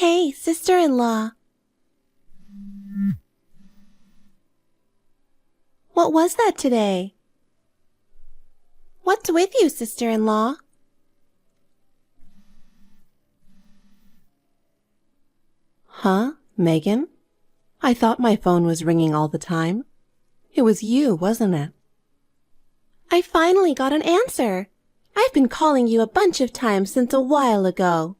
Hey, sister-in-law. What was that today? What's with you, sister-in-law? Huh, Megan? I thought my phone was ringing all the time. It was you, wasn't it? I finally got an answer. I've been calling you a bunch of times since a while ago.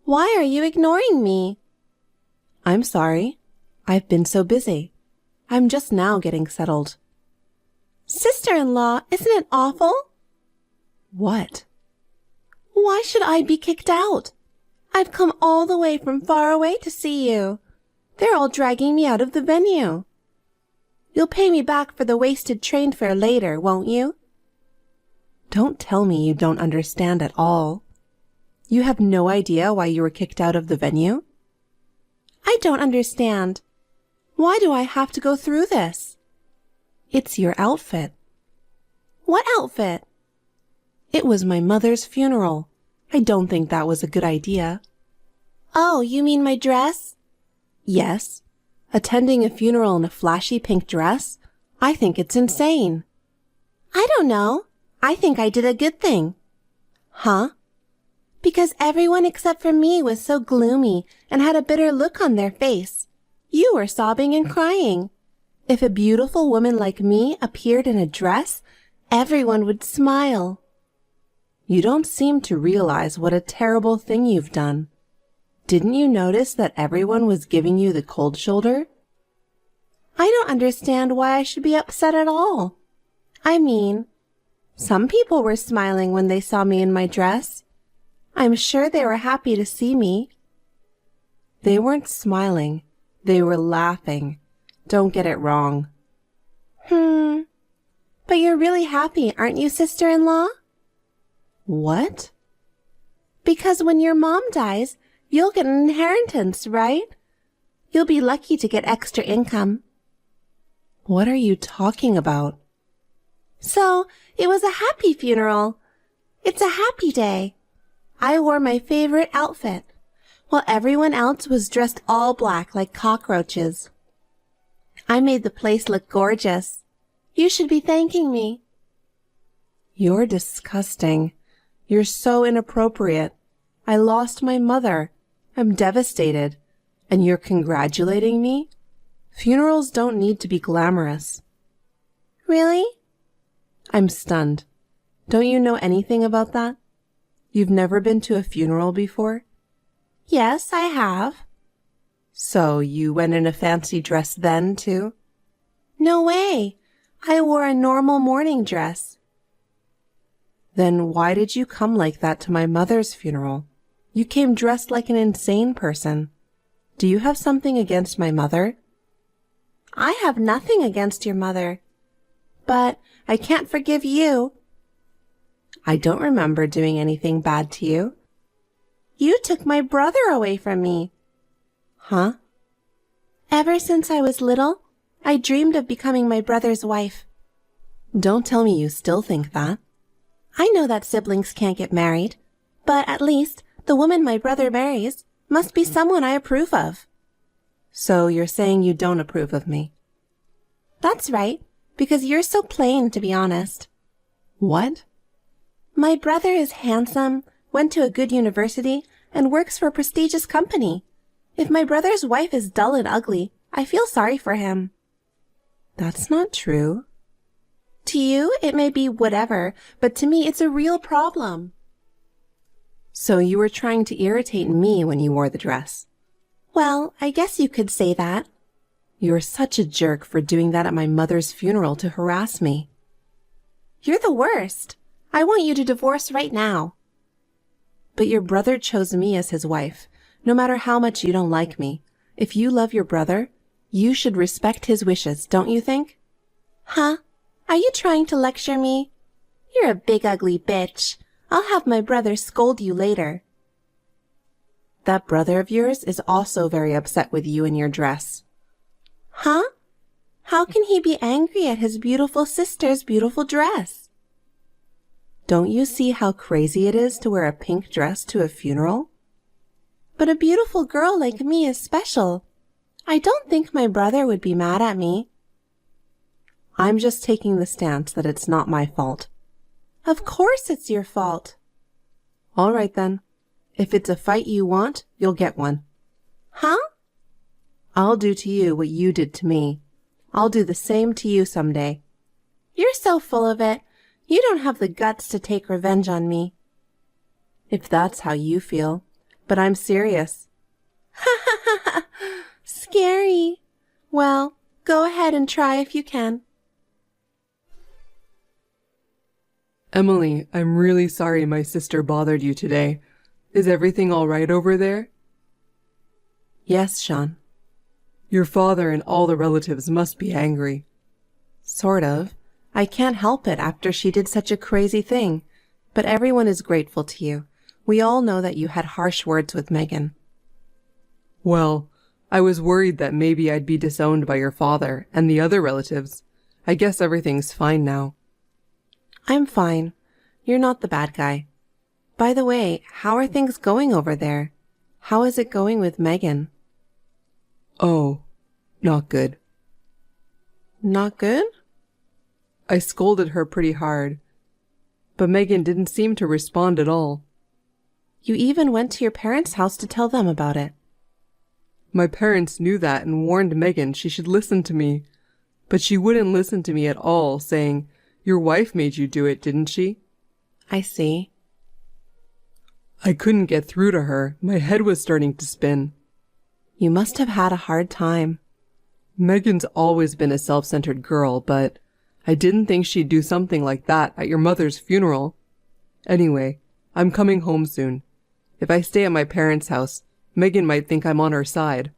Why are you ignoring me? I'm sorry. I've been so busy. I'm just now getting settled. Sister-in-law, isn't it awful? What? Why should I be kicked out? I've come all the way from far away to see you. They're all dragging me out of the venue. You'll pay me back for the wasted train fare later, won't you? Don't tell me you don't understand at all. You have no idea why you were kicked out of the venue? I don't understand. Why do I have to go through this? It's your outfit. What outfit? It was my mother's funeral. I don't think that was a good idea. Oh, you mean my dress? Yes. Attending a funeral in a flashy pink dress? I think it's insane. I don't know. I think I did a good thing. Huh? Because everyone except for me was so gloomy and had a bitter look on their face. You were sobbing and crying. If a beautiful woman like me appeared in a dress, everyone would smile. You don't seem to realize what a terrible thing you've done. Didn't you notice that everyone was giving you the cold shoulder? I don't understand why I should be upset at all. I mean, some people were smiling when they saw me in my dress. I'm sure they were happy to see me. They weren't smiling. They were laughing. Don't get it wrong. But you're really happy, aren't you, sister-in-law? What? Because when your mom dies, you'll get an inheritance, right? You'll be lucky to get extra income. What are you talking about? So, it was a happy funeral. It's a happy day. I wore my favorite outfit, while everyone else was dressed all black like cockroaches. I made the place look gorgeous. You should be thanking me. You're disgusting. You're so inappropriate. I lost my mother. I'm devastated. And you're congratulating me? Funerals don't need to be glamorous. Really? I'm stunned. Don't you know anything about that? You've never been to a funeral before? Yes, I have. So you went in a fancy dress then, too? No way. I wore a normal morning dress. Then why did you come like that to my mother's funeral? You came dressed like an insane person. Do you have something against my mother? I have nothing against your mother. But I can't forgive you. I don't remember doing anything bad to you. You took my brother away from me. Huh? Ever since I was little, I dreamed of becoming my brother's wife. Don't tell me you still think that. I know that siblings can't get married, but at least the woman my brother marries must be someone I approve of. So you're saying you don't approve of me? That's right, because you're so plain, to be honest. What? My brother is handsome, went to a good university, and works for a prestigious company. If my brother's wife is dull and ugly, I feel sorry for him. That's not true. To you, it may be whatever, but to me, it's a real problem. So you were trying to irritate me when you wore the dress? Well, I guess you could say that. You're such a jerk for doing that at my mother's funeral to harass me. You're the worst. I want you to divorce right now. But your brother chose me as his wife. No matter how much you don't like me, if you love your brother, you should respect his wishes, don't you think? Huh? Are you trying to lecture me? You're a big ugly bitch. I'll have my brother scold you later. That brother of yours is also very upset with you and your dress. Huh? How can he be angry at his beautiful sister's beautiful dress? Don't you see how crazy it is to wear a pink dress to a funeral? but a beautiful girl like me is special. I don't think my brother would be mad at me. I'm just taking the stance that it's not my fault. Of course it's your fault. All right then. If it's a fight you want, you'll get one. Huh? I'll do to you what you did to me. I'll do the same to you someday. You're so full of it. You don't have the guts to take revenge on me. If that's how you feel. But I'm serious. Ha ha ha ha! Scary. Well, go ahead and try if you can. Emily, I'm really sorry my sister bothered you today. Is everything all right over there? Yes, Sean. Your father and all the relatives must be angry. Sort of. I can't help it after she did such a crazy thing. But everyone is grateful to you. We all know that you had harsh words with Megan. Well, I was worried that maybe I'd be disowned by your father and the other relatives. I guess everything's fine now. I'm fine. You're not the bad guy. By the way, how are things going over there? How is it going with Megan? Oh, not good. Not good? I scolded her pretty hard, but Megan didn't seem to respond at all. You even went to your parents' house to tell them about it. My parents knew that and warned Megan she should listen to me, but she wouldn't listen to me at all, saying, "Your wife made you do it, didn't she?" I see. I couldn't get through to her. My head was starting to spin. You must have had a hard time. Megan's always been a self-centered girl, but I didn't think she'd do something like that at your mother's funeral. Anyway, I'm coming home soon. If I stay at my parents' house, Megan might think I'm on her side.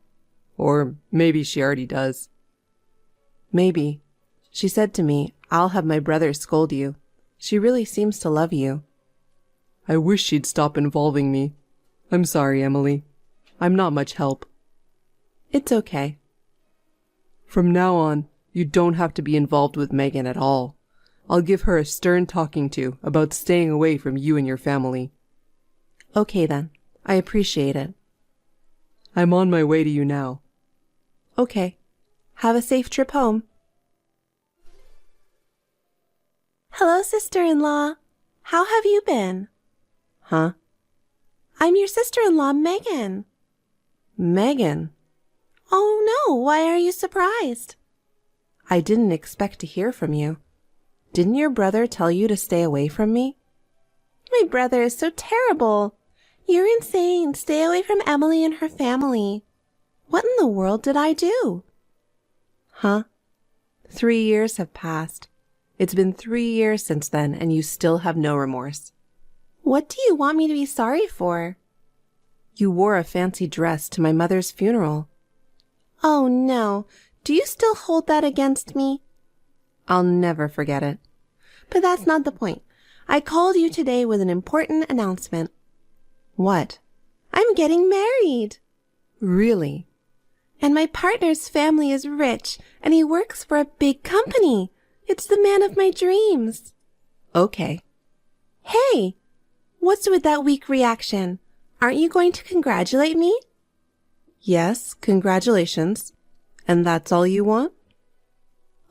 Or maybe she already does. Maybe. She said to me, "I'll have my brother scold you." She really seems to love you. I wish she'd stop involving me. I'm sorry, Emily. I'm not much help. It's okay. From now on, you don't have to be involved with Megan at all. I'll give her a stern talking to about staying away from you and your family. Okay then. I appreciate it. I'm on my way to you now. Okay. Have a safe trip home. Hello, sister-in-law. How have you been? Huh? I'm your sister-in-law, Megan. Megan? Oh no, why are you surprised? I didn't expect to hear from you. Didn't your brother tell you to stay away from me? My brother is so terrible. You're insane. Stay away from Emily and her family. What in the world did I do? Huh? 3 years have passed. It's been 3 years since then, and you still have no remorse. What do you want me to be sorry for? You wore a fancy dress to my mother's funeral. Oh no. Do you still hold that against me? I'll never forget it. But that's not the point. I called you today with an important announcement. What? I'm getting married. Really? And my partner's family is rich, and he works for a big company. It's the man of my dreams. Okay. Hey, what's with that weak reaction? Aren't you going to congratulate me? Yes, congratulations. And that's all you want?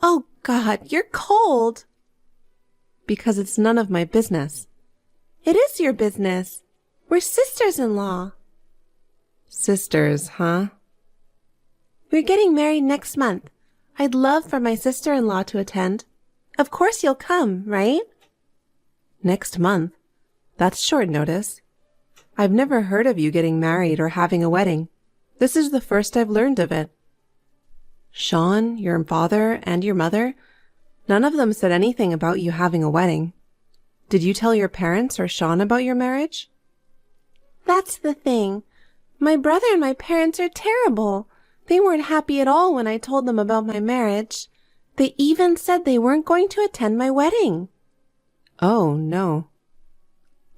Oh God, you're cold. Because it's none of my business. It is your business. We're sisters-in-law. Sisters, huh? We're getting married next month. I'd love for my sister-in-law to attend. Of course you'll come, right? Next month? That's short notice. I've never heard of you getting married or having a wedding. This is the first I've learned of it. Sean, your father, and your mother, none of them said anything about you having a wedding. Did you tell your parents or Sean about your marriage? That's the thing. My brother and my parents are terrible. They weren't happy at all when I told them about my marriage. They even said they weren't going to attend my wedding. Oh, no.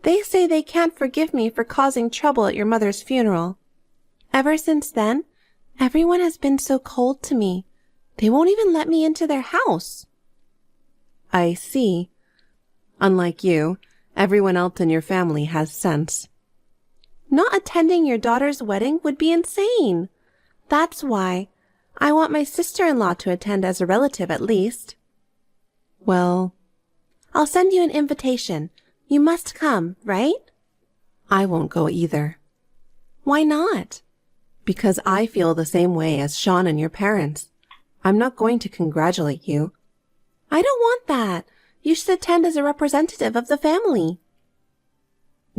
They say they can't forgive me for causing trouble at your mother's funeral. Ever since then, everyone has been so cold to me. They won't even let me into their house. I see. Unlike you, everyone else in your family has sense. Not attending your daughter's wedding would be insane. That's why I want my sister-in-law to attend as a relative at least. Well, I'll send you an invitation. You must come, right? I won't go either. Why not? Because I feel the same way as Sean and your parents. I'm not going to congratulate you. I don't want that. You should attend as a representative of the family.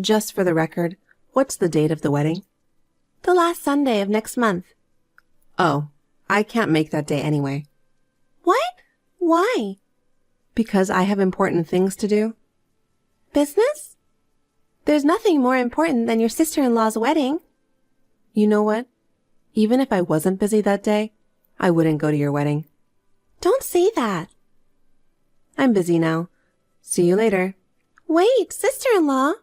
Just for the record, what's the date of the wedding? The last Sunday of next month. Oh, I can't make that day anyway. What? Why? Because I have important things to do. Business? There's nothing more important than your sister-in-law's wedding. You know what? Even if I wasn't busy that day, I wouldn't go to your wedding. Don't say that. I'm busy now. See you later. Wait, sister-in-law.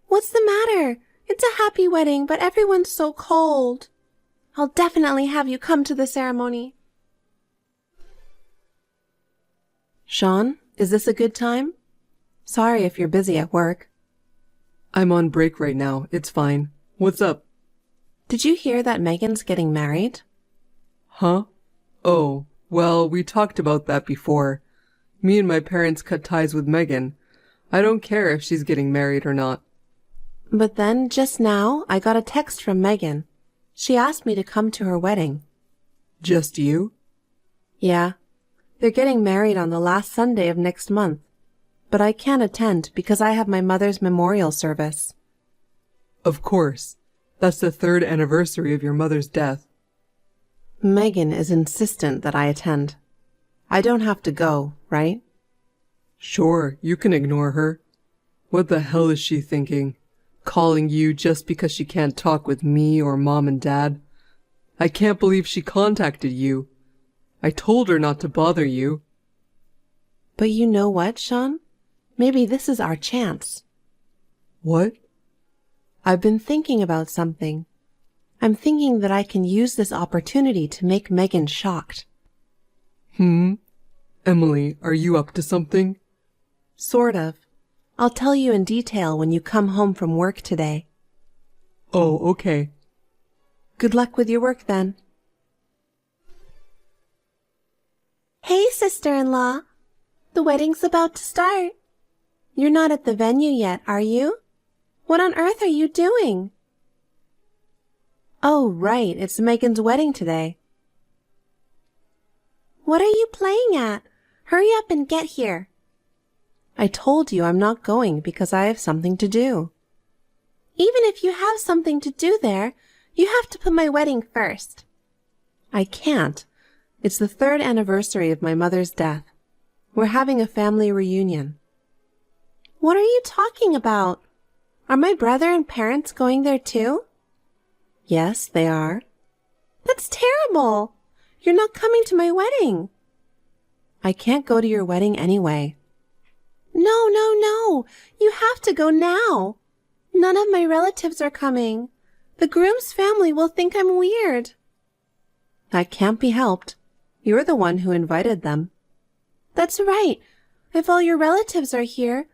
What's the matter? It's a happy wedding, but everyone's so cold. I'll definitely have you come to the ceremony. Sean, is this a good time? Sorry if you're busy at work. I'm on break right now. It's fine. What's up? Did you hear that Megan's getting married? Huh? Oh, well, we talked about that before. Me and my parents cut ties with Megan. I don't care if she's getting married or not. But then, just now, I got a text from Megan. She asked me to come to her wedding. Just you? Yeah. They're getting married on the last Sunday of next month. But I can't attend because I have my mother's memorial service. Of course. That's the 3rd anniversary of your mother's death. Megan is insistent that I attend. I don't have to go, right? Sure, you can ignore her. What the hell is she thinking? Calling you just because she can't talk with me or Mom and Dad? I can't believe she contacted you. I told her not to bother you. But you know what, Sean? Maybe this is our chance. What? I've been thinking about something. I'm thinking that I can use this opportunity to make Megan shocked. Emily, are you up to something? Sort of. I'll tell you in detail when you come home from work today. Oh, okay. Good luck with your work then. Hey, sister-in-law. The wedding's about to start. You're not at the venue yet, are you? What on earth are you doing? Oh, right, it's Megan's wedding today. What are you playing at? Hurry up and get here. I told you I'm not going because I have something to do. Even if you have something to do there, you have to put my wedding first. I can't. It's the 3rd anniversary of my mother's death. We're having a family reunion. What are you talking about? Are my brother and parents going there too? Yes, they are. That's terrible. You're not coming to my wedding. I can't go to your wedding anyway. No. You have to go now. None of my relatives are coming. The groom's family will think I'm weird. That can't be helped. You're the one who invited them. That's right. If all your relatives are here,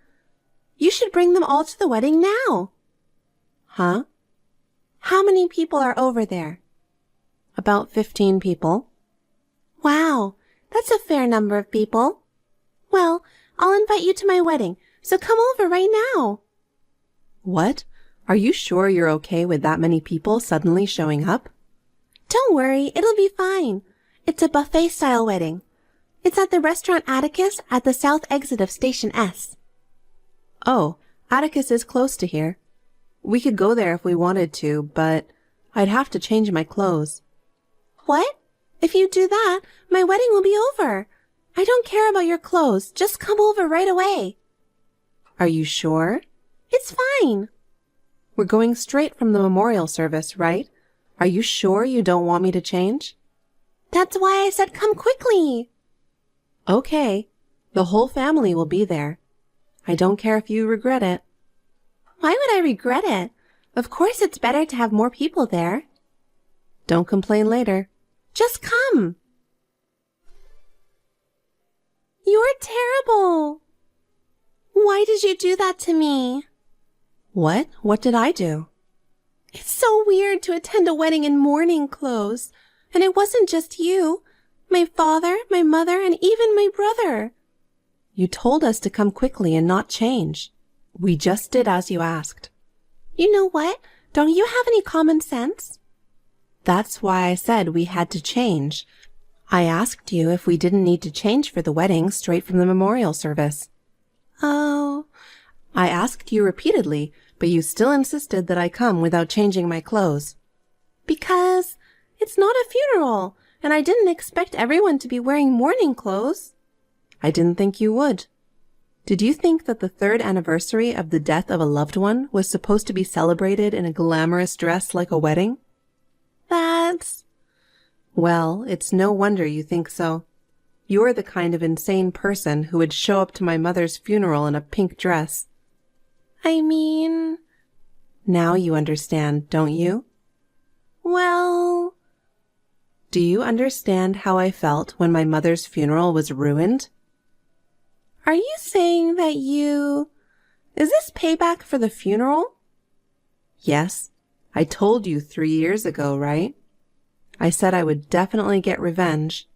you should bring them all to the wedding now. Huh? How many people are over there? About 15 people. Wow, that's a fair number of people. Well, I'll invite you to my wedding, so come over right now. What? Are you sure you're okay with that many people suddenly showing up? Don't worry, it'll be fine. It's a buffet-style wedding. It's at the restaurant Atticus at the south exit of Station S. Oh, Atticus is close to here. We could go there if we wanted to, but I'd have to change my clothes. What? If you do that, my wedding will be over. I don't care about your clothes. Just come over right away. Are you sure? It's fine. We're going straight from the memorial service, right? Are you sure you don't want me to change? That's why I said come quickly. Okay. The whole family will be there. I don't care if you regret it. Why would I regret it? Of course it's better to have more people there. Don't complain later. Just come. You're terrible. Why did could you do that to me? What? What did I do? It's so weird to attend a wedding in mourning clothes. And it wasn't just you. My father, my mother, and even my brother. You told us to come quickly and not change. We just did as you asked. You know what? Don't you have any common sense? That's why I said we had to change. I asked you if we didn't need to change for the wedding straight from the memorial service. Oh. I asked you repeatedly, but you still insisted that I come without changing my clothes. Because it's not a funeral, and I didn't expect everyone to be wearing mourning clothes. I didn't think you would. Did you think that the 3rd anniversary of the death of a loved one was supposed to be celebrated in a glamorous dress like a wedding? That's... Well, it's no wonder you think so. You're the kind of insane person who would show up to my mother's funeral in a pink dress. I mean... Now you understand, don't you? Well... Do you understand how I felt when my mother's funeral was ruined? Are you saying that you... Is this payback for the funeral? Yes. I told you 3 years ago, right? I said I would definitely get revenge.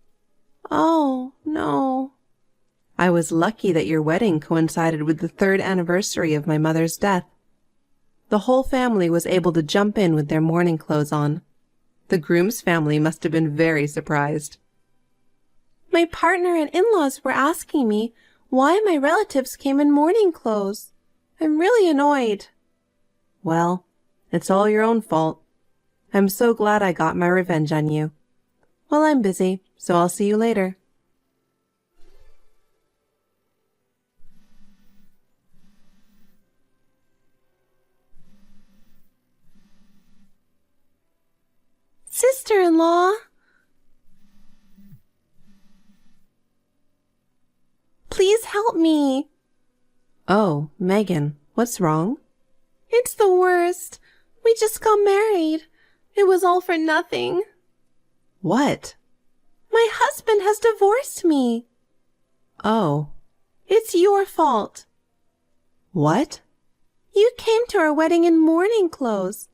Oh, no. I was lucky that your wedding coincided with the 3rd anniversary of my mother's death. The whole family was able to jump in with their mourning clothes on. The groom's family must have been very surprised. My partner and in-laws were asking me why my relatives came in mourning clothes. I'm really annoyed. Well, it's all your own fault. I'm so glad I got my revenge on you. Well, I'm busy, so I'll see you later. Sister-in-law. Please help me. Oh, Megan, what's wrong? It's the worst. We just got married. It was all for nothing. What? My husband has divorced me. Oh. It's your fault. What? You came to our wedding in mourning clothes.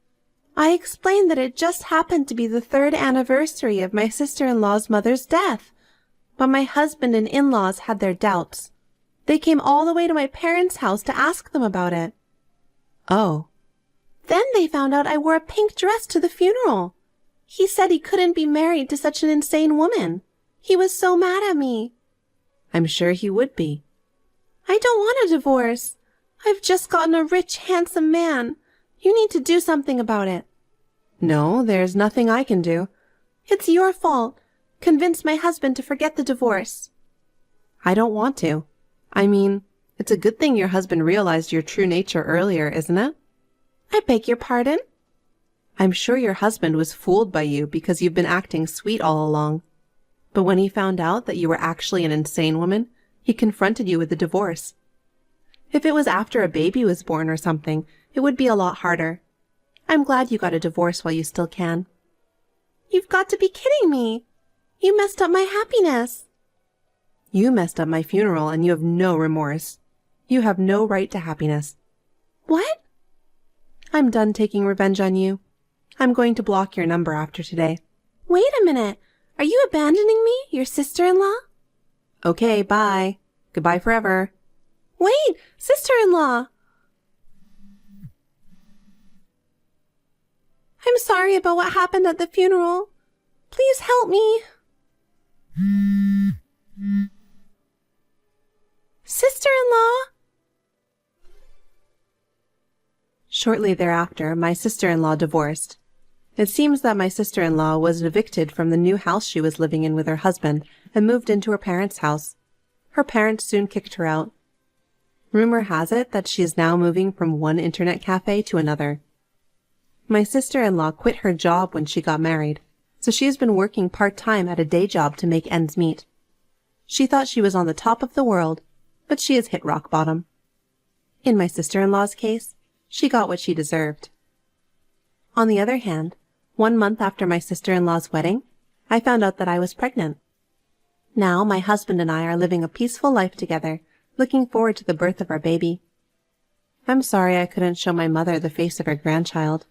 I explained that it just happened to be the 3rd anniversary of my sister-in-law's mother's death. But my husband and in-laws had their doubts. They came all the way to my parents' house to ask them about it. Oh. Then they found out I wore a pink dress to the funeral. He said he couldn't be married to such an insane woman. He was so mad at me. I'm sure he would be. I don't want a divorce. I've just gotten a rich, handsome man. You need to do something about it. No, there's nothing I can do. It's your fault. Convince my husband to forget the divorce. I don't want to. I mean, it's a good thing your husband realized your true nature earlier, isn't it? I beg your pardon? I'm sure your husband was fooled by you because you've been acting sweet all along. But when he found out that you were actually an insane woman, he confronted you with the divorce. If it was after a baby was born or something, it would be a lot harder. I'm glad you got a divorce while you still can. You've got to be kidding me. You messed up my happiness. You messed up my funeral and you have no remorse. You have no right to happiness. What? I'm done taking revenge on you. I'm going to block your number after today. Wait a minute. Are you abandoning me, your sister-in-law? Okay, bye. Goodbye forever. Wait, sister-in-law. I'm sorry about what happened at the funeral. Please help me. Sister-in-law? Shortly thereafter, my sister-in-law divorced. It seems that my sister-in-law was evicted from the new house she was living in with her husband and moved into her parents' house. Her parents soon kicked her out. Rumor has it that she is now moving from one internet cafe to another. My sister-in-law quit her job when she got married, so she has been working part-time at a day job to make ends meet. She thought she was on the top of the world, but she has hit rock bottom. In my sister-in-law's case, she got what she deserved. On the other hand, 1 month after my sister-in-law's wedding, I found out that I was pregnant. Now my husband and I are living a peaceful life together, looking forward to the birth of our baby. I'm sorry I couldn't show my mother the face of her grandchild.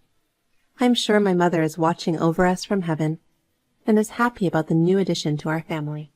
I'm sure my mother is watching over us from heaven and is happy about the new addition to our family.